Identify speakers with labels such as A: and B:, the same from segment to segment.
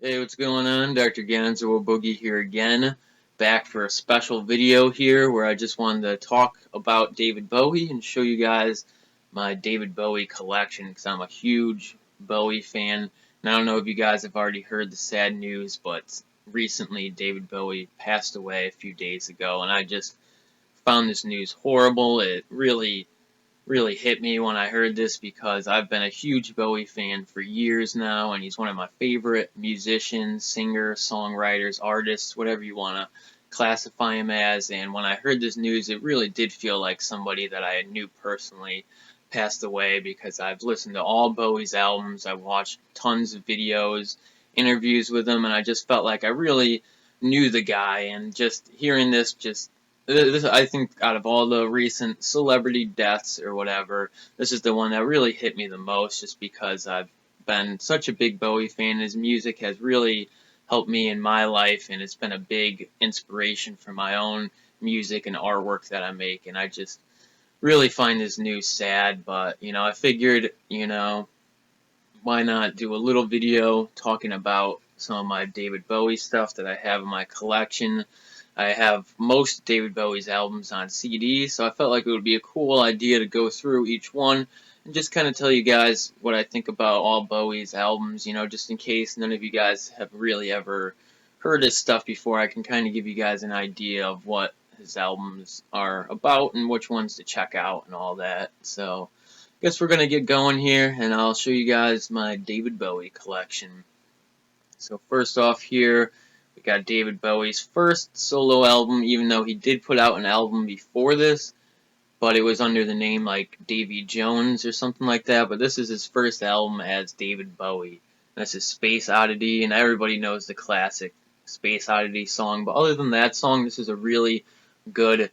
A: Hey, what's going on? Dr. Gonzo Boogie here again, back for a special video here where I just wanted to talk about David Bowie and show you guys my David Bowie collection because I'm a huge Bowie fan. And I don't know if you guys have already heard the sad news, but recently David Bowie passed away a few days ago, and I just found this news horrible. It really hit me when I heard this because I've been a huge Bowie fan for years now, and he's one of my favorite musicians, singers, songwriters, artists, whatever you want to classify him as. And when I heard this news, it really did feel like somebody that I knew personally passed away because I've listened to all Bowie's albums, I've watched tons of videos, interviews with him, and I just felt like I really knew the guy, and just hearing this, I think out of all the recent celebrity deaths or whatever, this is the one that really hit me the most just because I've been such a big Bowie fan. His music has really helped me in my life, and it's been a big inspiration for my own music and artwork that I make, and I just really find this news sad, but, I figured, why not do a little video talking about some of my David Bowie stuff that I have in my collection. I have most David Bowie's albums on CD, so I felt like it would be a cool idea to go through each one and just kind of tell you guys what I think about all Bowie's albums, just in case none of you guys have really ever heard his stuff before. I can kind of give you guys an idea of what his albums are about and which ones to check out and all that. So, guess we're gonna get going here, and I'll show you guys my David Bowie collection. So first off here, we got David Bowie's first solo album, even though he did put out an album before this, but it was under the name like Davy Jones or something like that. But this is his first album as David Bowie. This is Space Oddity, and everybody knows the classic Space Oddity song. But other than that song, this is a really good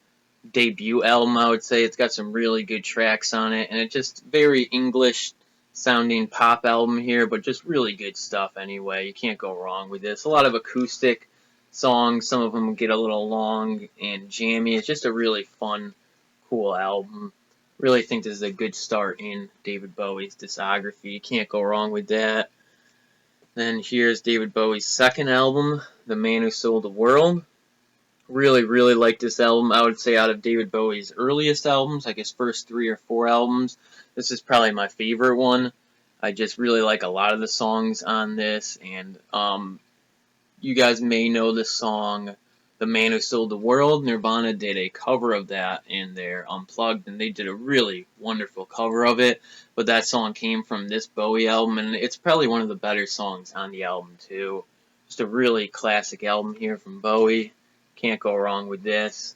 A: debut album, I would say. It's got some really good tracks on it, and it's just very English sounding pop album here, but just really good stuff anyway. You can't go wrong with this. A lot of acoustic songs, some of them get a little long and jammy. It's just a really fun, cool album. Really think this is a good start in David Bowie's discography. You can't go wrong with that. Then here's David Bowie's second album, The Man Who Sold the World. Really like this album. I would say out of David Bowie's earliest albums, like his first 3 or 4 albums, this is probably my favorite one. I just really like a lot of the songs on this, and you guys may know the song The Man Who Sold the World. Nirvana did a cover of that in their Unplugged, and they did a really wonderful cover of it, but that song came from this Bowie album, and it's probably one of the better songs on the album too. Just a really classic album here from Bowie. Can't go wrong with this.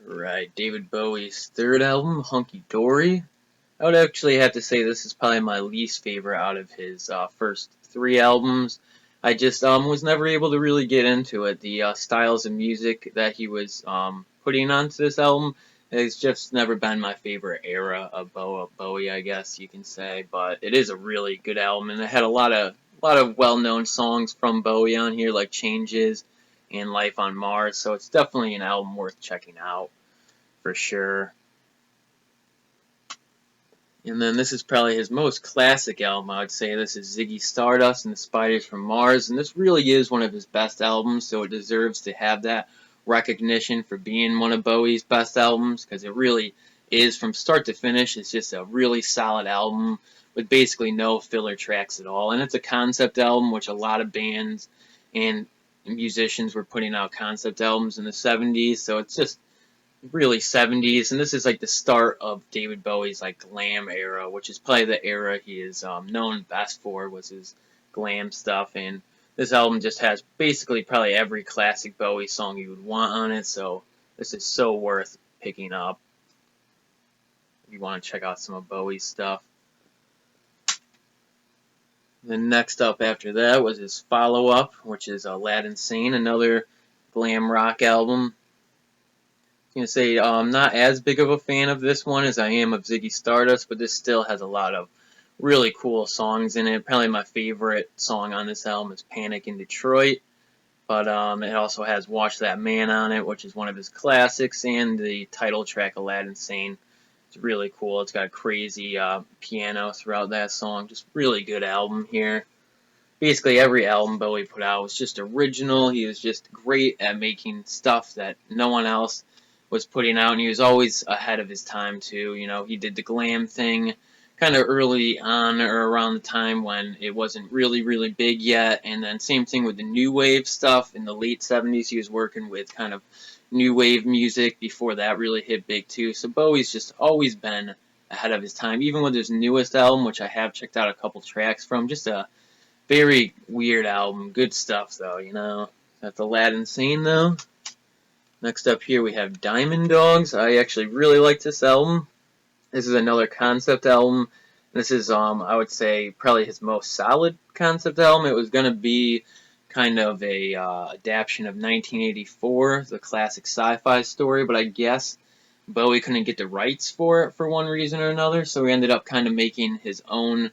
A: Right, David Bowie's third album, Hunky Dory. I would actually have to say this is probably my least favorite out of his first 3 albums. I just was never able to really get into it. The styles of music that he was putting onto this album has just never been my favorite era of Bowie, I guess you can say. But it is a really good album, and it had a lot of well-known songs from Bowie on here, like Changes and Life on Mars. So it's definitely an album worth checking out for sure. And then this is probably his most classic album, I would say. This is Ziggy Stardust and the Spiders from Mars. And this really is one of his best albums, so it deserves to have that recognition for being one of Bowie's best albums, because it really is, from start to finish. It's just a really solid album with basically no filler tracks at all. And it's a concept album, which a lot of bands and musicians were putting out concept albums in the 70s, so it's just really 70s, and this is like the start of David Bowie's like glam era, which is probably the era he is known best for, was his glam stuff. And this album just has basically probably every classic Bowie song you would want on it, so this is so worth picking up if you want to check out some of Bowie's stuff. Then next up after that was his follow-up, which is Aladdin Sane, another glam rock album. I'm going to say I'm not as big of a fan of this one as I am of Ziggy Stardust, but this still has a lot of really cool songs in it. Probably my favorite song on this album is Panic in Detroit, but it also has Watch That Man on it, which is one of his classics, and the title track Aladdin Sane. It's really cool. It's got crazy piano throughout that song. Just really good album here. Basically every album Bowie put out was just original. He was just great at making stuff that no one else was putting out, and he was always ahead of his time too. You know, he did the glam thing kind of early on, or around the time when it wasn't really big yet, and then same thing with the new wave stuff in the late 70s. He was working with kind of new wave music before that really hit big too. So Bowie's just always been ahead of his time, even with his newest album, which I have checked out a couple tracks from. Just a very weird album. Good stuff, though, you know. That's Aladdin Sane, though. Next up here, we have Diamond Dogs. I actually really like this album. This is another concept album. This is, I would say, probably his most solid concept album. It was going to be kind of a adaptation of 1984, the classic sci-fi story, but I guess Bowie couldn't get the rights for it for one reason or another, so he ended up kind of making his own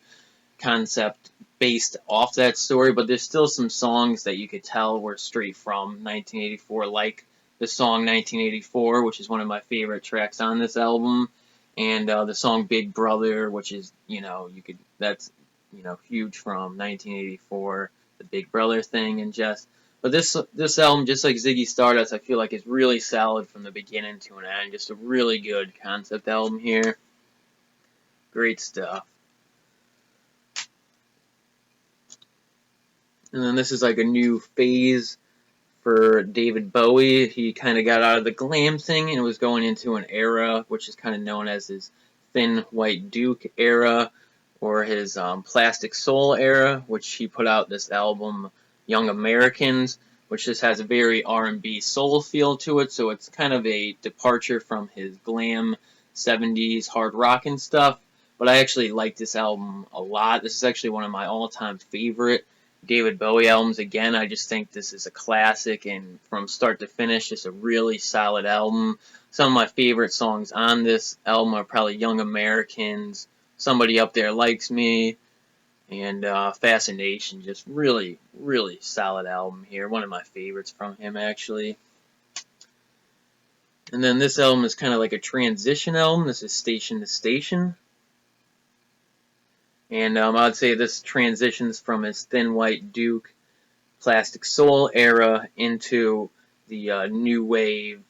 A: concept based off that story, but there's still some songs that you could tell were straight from 1984, like the song 1984, which is one of my favorite tracks on this album, and the song Big Brother, which is, that's, huge from 1984, the Big Brother thing, and but this album, just like Ziggy Stardust, I feel like is really solid from the beginning to an end. Just a really good concept album here. Great stuff. And then this is like a new phase for David Bowie. He kind of got out of the glam thing and was going into an era which is kind of known as his Thin White Duke era, or his Plastic Soul era, which he put out this album Young Americans, which just has a very R&B soul feel to it. So it's kind of a departure from his glam 70s hard rock and stuff. But I actually like this album a lot. This is actually one of my all-time favorite David Bowie albums. Again, I just think this is a classic, and from start to finish, just a really solid album. Some of my favorite songs on this album are probably Young Americans, Somebody Up There Likes Me, and Fascination. Just really solid album here. One of my favorites from him, actually. And then this album is kind of like a transition album. This is Station to Station. And I'd say this transitions from his Thin White Duke, Plastic Soul era into the new wave,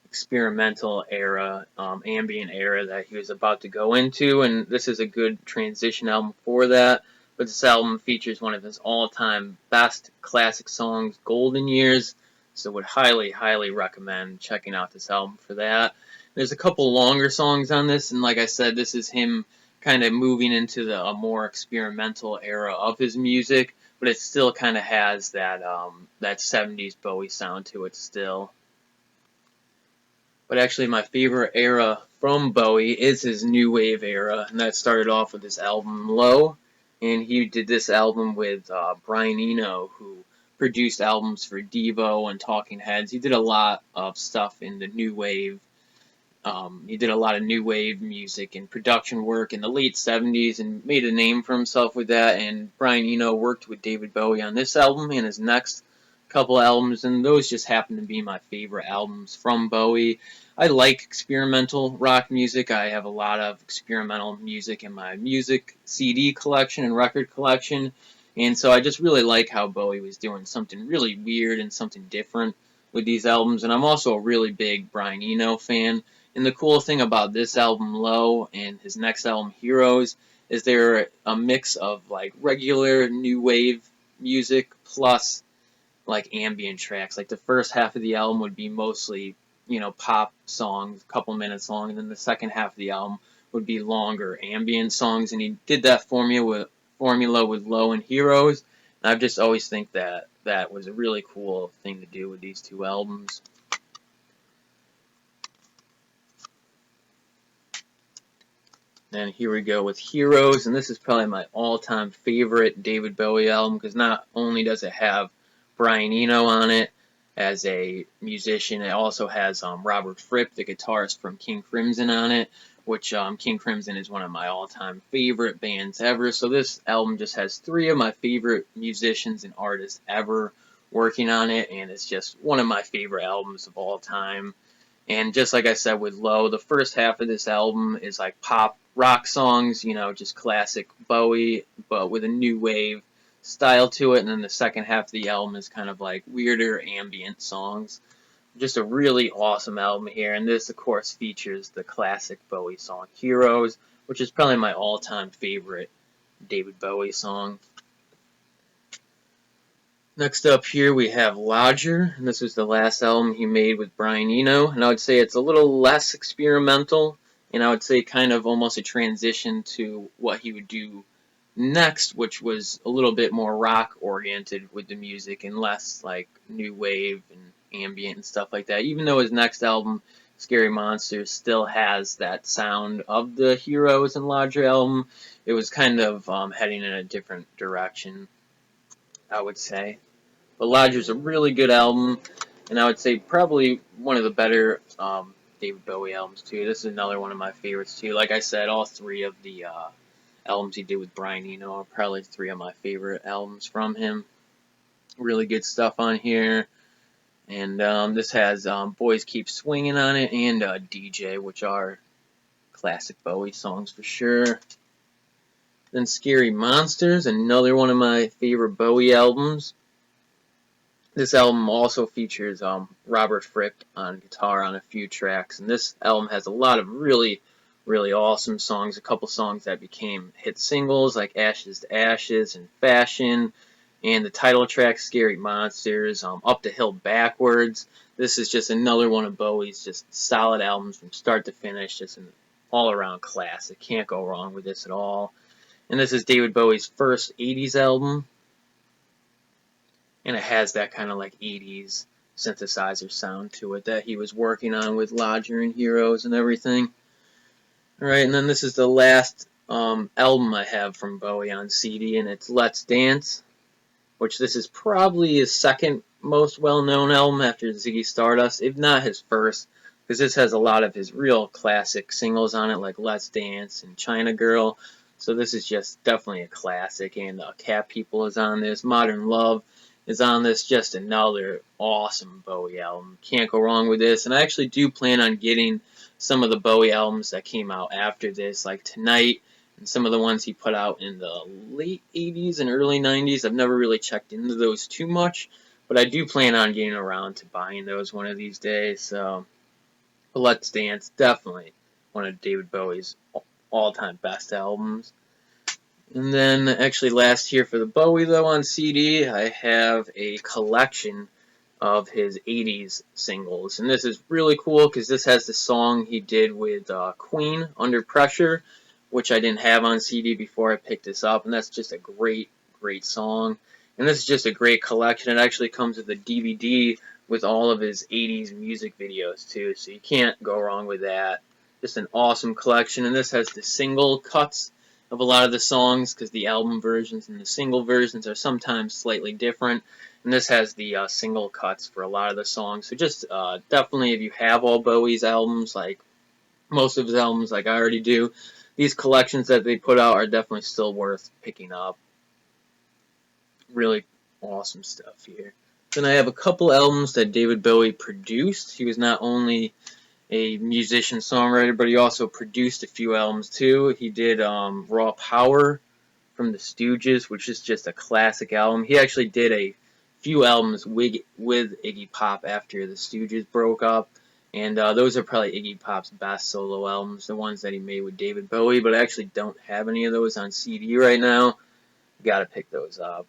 A: experimental era, ambient era that he was about to go into. And this is a good transition album for that. But this album features one of his all-time best classic songs, Golden Years. So would highly recommend checking out this album for that. There's a couple longer songs on this, and like I said, this is him kind of moving into a more experimental era of his music, but it still kind of has that 70s Bowie sound to it still. But actually my favorite era from Bowie is his new wave era, and that started off with his album Low, and he did this album with Brian Eno, who produced albums for Devo and Talking Heads. He did a lot of stuff in the new wave. He did a lot of new wave music and production work in the late 70s and made a name for himself with that. And Brian Eno worked with David Bowie on this album and his next couple albums, and those just happen to be my favorite albums from Bowie. I like experimental rock music. I have a lot of experimental music in my music CD collection and record collection, and so I just really like how Bowie was doing something really weird and something different with these albums. And I'm also a really big Brian Eno fan. And the cool thing about this album, Low, and his next album, Heroes, is they're a mix of like regular new wave music plus like ambient tracks. Like the first half of the album would be mostly, pop songs, a couple minutes long, and then the second half of the album would be longer ambient songs. And he did that formula with Low and Heroes. And I've just always think that that was a really cool thing to do with these two albums. And here we go with Heroes, and this is probably my all-time favorite David Bowie album, because not only does it have Brian Eno on it as a musician, it also has Robert Fripp, the guitarist from King Crimson, on it, which King Crimson is one of my all-time favorite bands ever. So this album just has three of my favorite musicians and artists ever working on it, and it's just one of my favorite albums of all time. And just like I said with Low, the first half of this album is like pop rock songs, you know, just classic Bowie, but with a new wave style to it. And then the second half of the album is kind of like weirder ambient songs. Just a really awesome album here. And this, of course, features the classic Bowie song Heroes, which is probably my all-time favorite David Bowie song. Next up here we have Lodger, and this was the last album he made with Brian Eno, and I would say it's a little less experimental, and I would say kind of almost a transition to what he would do next, which was a little bit more rock oriented with the music and less like new wave and ambient and stuff like that. Even though his next album, Scary Monsters, still has that sound of the Heroes and Lodger album, it was kind of heading in a different direction, I would say. But Lodger's a really good album, and I would say probably one of the better David Bowie albums too. This is another one of my favorites too. Like I said, all three of the albums he did with Brian Eno are probably three of my favorite albums from him. Really good stuff on here. And this has Boys Keep Swinging on it and DJ, which are classic Bowie songs for sure. Then Scary Monsters, another one of my favorite Bowie albums. This album also features Robert Fripp on guitar on a few tracks, and this album has a lot of really, really awesome songs. A couple songs that became hit singles like Ashes to Ashes and Fashion, and the title track Scary Monsters, Up the Hill Backwards. This is just another one of Bowie's just solid albums from start to finish, just an all-around classic. Can't go wrong with this at all. And this is David Bowie's first 80s album. And it has that kind of like 80s synthesizer sound to it that he was working on with Lodger and Heroes and everything. Alright, and then this is the last album I have from Bowie on CD, and it's Let's Dance, which this is probably his second most well-known album after Ziggy Stardust, if not his first, because this has a lot of his real classic singles on it, like Let's Dance and China Girl. So this is just definitely a classic, and Cat People is on this, Modern Love is on this, just another awesome Bowie album. Can't go wrong with this, and I actually do plan on getting some of the Bowie albums that came out after this, like Tonight, and some of the ones he put out in the late 80s and early 90s. I've never really checked into those too much, but I do plan on getting around to buying those one of these days. So, Let's Dance, definitely one of David Bowie's all-time best albums. And then, actually last here for the Bowie, though, on CD, I have a collection of his 80s singles. And this is really cool because this has the song he did with Queen, Under Pressure, which I didn't have on CD before I picked this up. And that's just a great, great song. And this is just a great collection. It actually comes with a DVD with all of his 80s music videos, too. So you can't go wrong with that. Just an awesome collection. And this has the single cuts of a lot of the songs, because the album versions and the single versions are sometimes slightly different, and this has the single cuts for a lot of the songs. So just definitely, if you have all Bowie's albums, like most of his albums, like I already do, these collections that they put out are definitely still worth picking up. Really awesome stuff here. Then I have a couple albums that David Bowie produced. He was not only a musician-songwriter, but he also produced a few albums too. He did Raw Power from the Stooges, which is just a classic album. He actually did a few albums with Iggy Pop after the Stooges broke up, and those are probably Iggy Pop's best solo albums, the ones that he made with David Bowie, but I actually don't have any of those on CD right now. Gotta pick those up.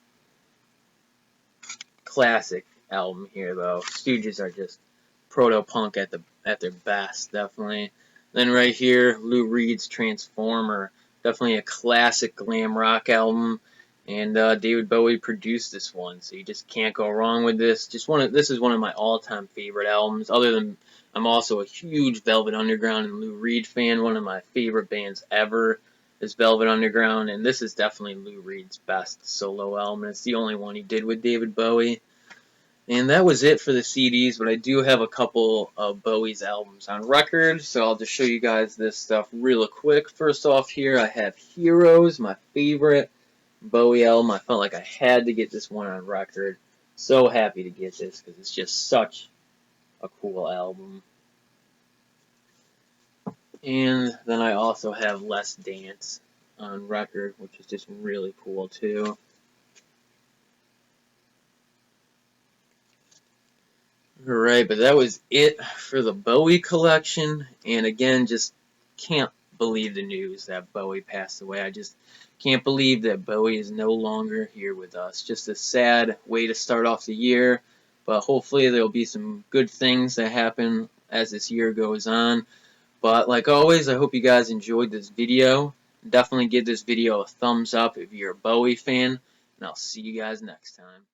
A: Classic album here, though. Stooges are just proto-punk at their best, definitely. Then right here, Lou Reed's Transformer, definitely a classic glam rock album, and David Bowie produced this one, so you just can't go wrong with this. This is one of my all-time favorite albums. Other than, I'm also a huge Velvet Underground and Lou Reed fan. One of my favorite bands ever is Velvet Underground, and this is definitely Lou Reed's best solo album. It's the only one he did with David Bowie. And that was it for the CDs, but I do have a couple of Bowie's albums on record, so I'll just show you guys this stuff real quick. First off here, I have Heroes, my favorite Bowie album. I felt like I had to get this one on record. So happy to get this, because it's just such a cool album. And then I also have Less Dance on record, which is just really cool too. Alright, but that was it for the Bowie collection. And again, just can't believe the news that Bowie passed away. I just can't believe that Bowie is no longer here with us. Just a sad way to start off the year. But hopefully there'll be some good things that happen as this year goes on. But like always, I hope you guys enjoyed this video. Definitely give this video a thumbs up if you're a Bowie fan. And I'll see you guys next time.